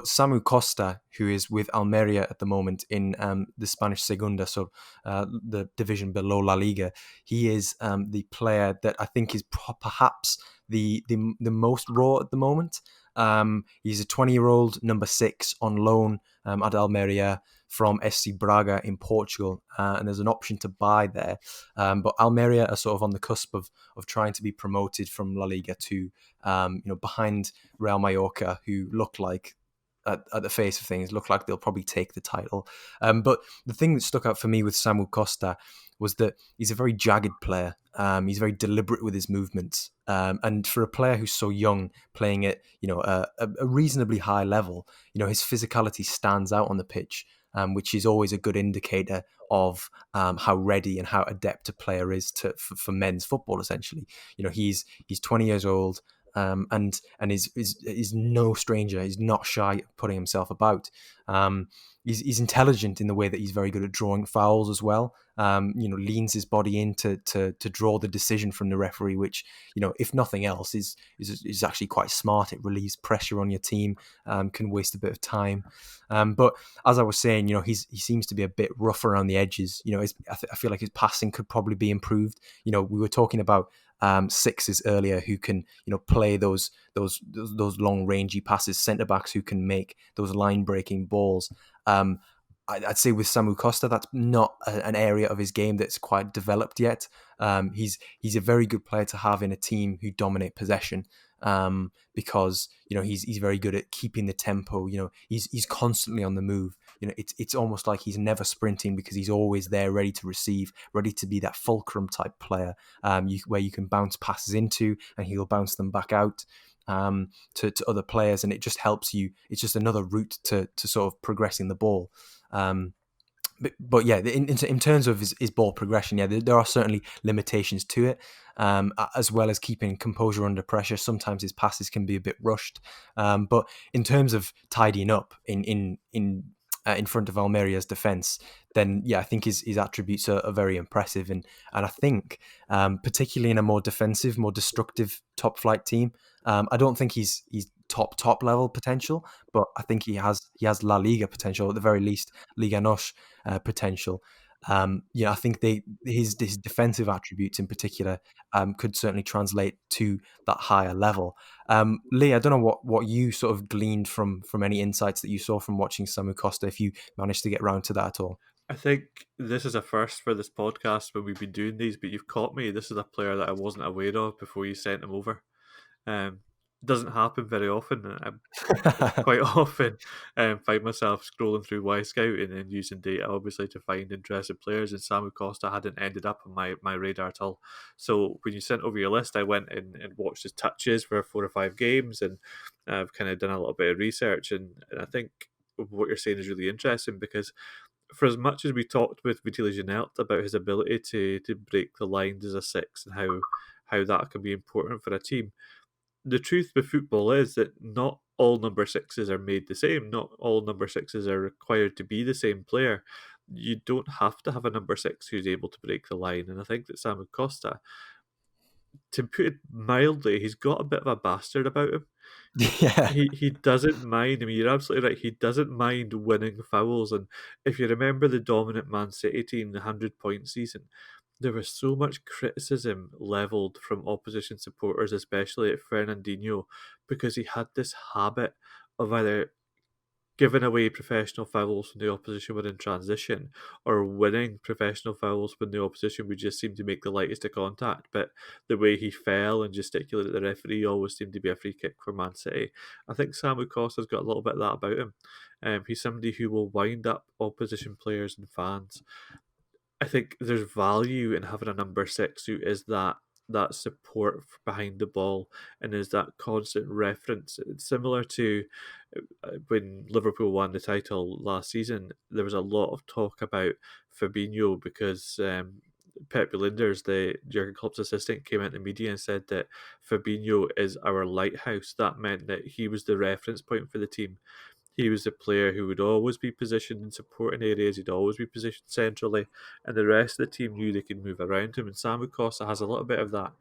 Samú Costa, who is with Almeria at the moment in the Spanish Segunda, so the division below La Liga, he is the player that I think is perhaps the most raw at the moment. He's a 20-year-old number 6 on loan at Almeria from SC Braga in Portugal, and there's an option to buy there. But Almeria are sort of on the cusp of trying to be promoted from La Liga to behind Real Mallorca, who look like at the face of things, look like they'll probably take the title. But the thing that stuck out for me with Samú Costa was that he's a very jagged player. He's very deliberate with his movements, and for a player who's so young, playing at a reasonably high level, his physicality stands out on the pitch, which is always a good indicator of how ready and how adept a player is for men's football. Essentially, he's 20 years old. And is no stranger. He's not shy of putting himself about. He's intelligent in the way that he's very good at drawing fouls as well. Leans his body in to draw the decision from the referee, which, if nothing else, is actually quite smart. It relieves pressure on your team, can waste a bit of time. But as I was saying, he seems to be a bit rough around the edges. I feel like his passing could probably be improved. We were talking about sixes earlier who can play those long rangy passes, centre backs who can make those line breaking balls. I'd say with Samú Costa, that's not an area of his game that's quite developed yet. He's a very good player to have in a team who dominate possession, because he's very good at keeping the tempo. He's constantly on the move. It's almost like he's never sprinting because he's always there, ready to receive, ready to be that fulcrum type player, where you can bounce passes into and he'll bounce them back out to other players, and it just helps you. It's just another route to sort of progressing the ball. But yeah, in terms of his ball progression, yeah, there are certainly limitations to it, as well as keeping composure under pressure. Sometimes his passes can be a bit rushed, but in terms of tidying up in front of Almeria's defence, then yeah, I think his attributes are very impressive, and I think particularly in a more defensive, more destructive top flight team, I don't think he's top level potential, but I think he has La Liga potential, at the very least Liga NOS potential. I think his defensive attributes in particular could certainly translate to that higher level. Lee, I don't know what you sort of gleaned from any insights that you saw from watching Samú Costa, if you managed to get round to that at all. I think this is a first for this podcast when we've been doing these, but you've caught me. This is a player that I wasn't aware of before you sent him over. Doesn't happen very often. I quite often find myself scrolling through Scout and then using data obviously to find interesting players, and Samú Costa hadn't ended up on my radar at all. So when you sent over your list, I went and watched his touches for 4 or 5 games, and I've kind of done a little bit of research, and I think what you're saying is really interesting, because for as much as we talked with Vitaly Janelt about his ability to break the lines as a 6 and how that can be important for a team, the truth with football is that not all number 6s are made the same. Not all number 6s are required to be the same player. You don't have to have a number 6 who's able to break the line. And I think that Samú Costa, to put it mildly, he's got a bit of a bastard about him. Yeah. He doesn't mind. I mean, you're absolutely right. He doesn't mind winning fouls. And if you remember the dominant Man City team, the 100-point season, there was so much criticism levelled from opposition supporters, especially at Fernandinho, because he had this habit of either giving away professional fouls when the opposition were in transition, or winning professional fouls when the opposition would just seem to make the lightest of contact. But the way he fell and gesticulated at the referee always seemed to be a free kick for Man City. I think Samú Costa's got a little bit of that about him. He's somebody who will wind up opposition players and fans. I think there's value in having a number 6 who is that support behind the ball and is that constant reference. It's similar to when Liverpool won the title last season. There was a lot of talk about Fabinho because Pep Linders, the Jurgen Klopp's assistant, came into the media and said that Fabinho is our lighthouse. That meant that he was the reference point for the team. He was a player who would always be positioned in supporting areas. He'd always be positioned centrally, and the rest of the team knew they could move around him. And Samú Costa has a little bit of that.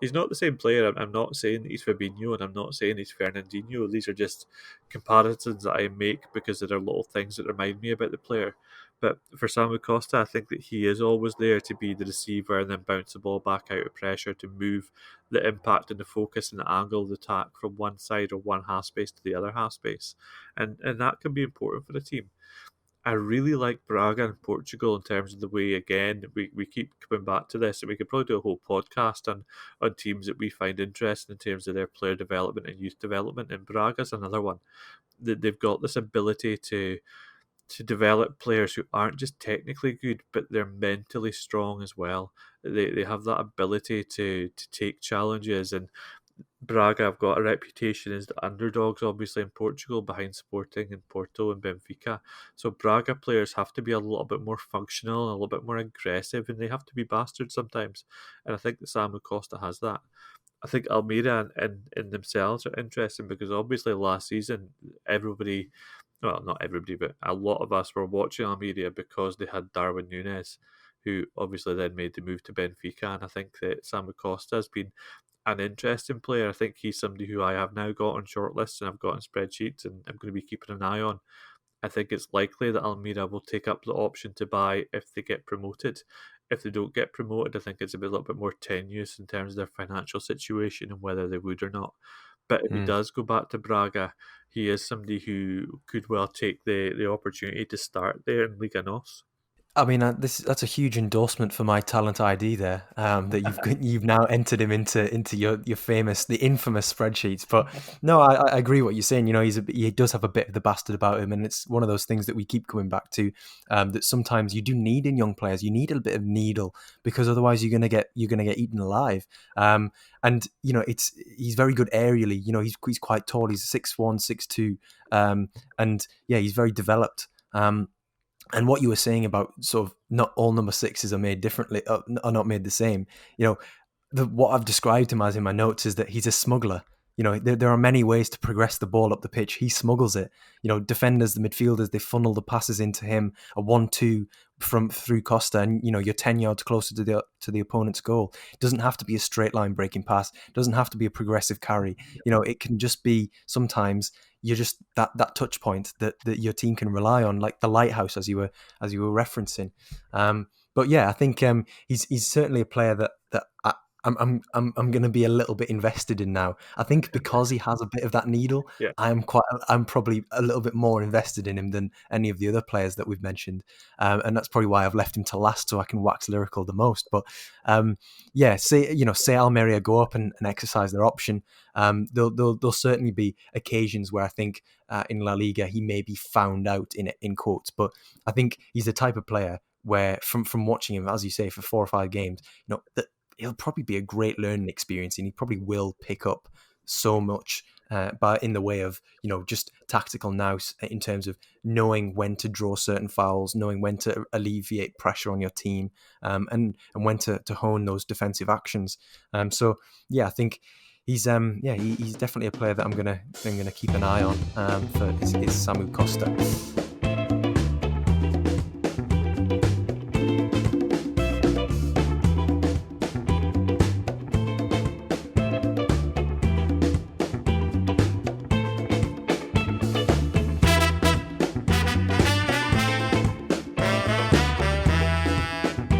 he's not the same player. I'm not saying that he's Fabinho, and I'm not saying he's Fernandinho. These are just comparisons that I make because there are little things that remind me about the player. But for Samú Costa, I think that he is always there to be the receiver and then bounce the ball back out of pressure to move the impact and the focus and the angle of the attack from one side or one half space to the other half space. And that can be important for the team. I really like Braga in Portugal in terms of the way, again, we keep coming back to this, and we could probably do a whole podcast on teams that we find interesting in terms of their player development and youth development. And Braga's another one. They've got this ability to develop players who aren't just technically good, but they're mentally strong as well. They have that ability to take challenges, and Braga have got a reputation as the underdogs, obviously, in Portugal, behind Sporting and Porto and Benfica. So Braga players have to be a little bit more functional and a little bit more aggressive, and they have to be bastards sometimes. And I think that Samú Costa has that. I think Almeria in themselves are interesting because obviously last season, everybody, well, not everybody, but a lot of us were watching Almeria because they had Darwin Núñez, who obviously then made the move to Benfica. And I think that Samú Costa has been an interesting player. I think he's somebody who I have now got on shortlists and I've got on spreadsheets, and I'm going to be keeping an eye on. I think it's likely that Almeria will take up the option to buy if they get promoted. If they don't get promoted, I think it's a little bit more tenuous in terms of their financial situation and whether they would or not. But if he does go back to Braga, he is somebody who could well take the opportunity to start there in Liga NOS. I mean, that's a huge endorsement for my talent ID there. That you've now entered him into your the infamous spreadsheets. But no, I agree what you're saying. You know, he does have a bit of the bastard about him, and it's one of those things that we keep coming back to. That sometimes you do need in young players. You need a bit of needle because otherwise you're gonna get eaten alive. And you know, he's very good aerially. You know, he's quite tall. He's 6'1", 6'2", and yeah, he's very developed. And what you were saying about sort of not all number sixes are made differently, are not made the same. You know, what I've described him as in my notes is that he's a smuggler. You know, there are many ways to progress the ball up the pitch. He smuggles it. You know, defenders, the midfielders, they funnel the passes into him, a 1-2 through Costa, and you know, you're 10 yards closer to the opponent's goal. It doesn't have to be a straight line breaking pass. It doesn't have to be a progressive carry. You know, it can just be sometimes you're just that touch point that your team can rely on, like the lighthouse as you were referencing. But yeah, I think he's certainly a player that I'm going to be a little bit invested in now. I think because he has a bit of that needle, Yeah. I'm probably a little bit more invested in him than any of the other players that we've mentioned, and that's probably why I've left him to last so I can wax lyrical the most. But yeah, say Almeria go up and exercise their option. There'll certainly be occasions where I think in La Liga he may be found out in quotes, but I think he's the type of player where from watching him, as you say, for 4 or 5 games, you know, that it'll probably be a great learning experience, and he probably will pick up so much in the way of, you know, just tactical nous in terms of knowing when to draw certain fouls, knowing when to alleviate pressure on your team, and when to hone those defensive actions. So yeah, I think he's he's definitely a player that I'm gonna keep an eye on for his Samú Costa.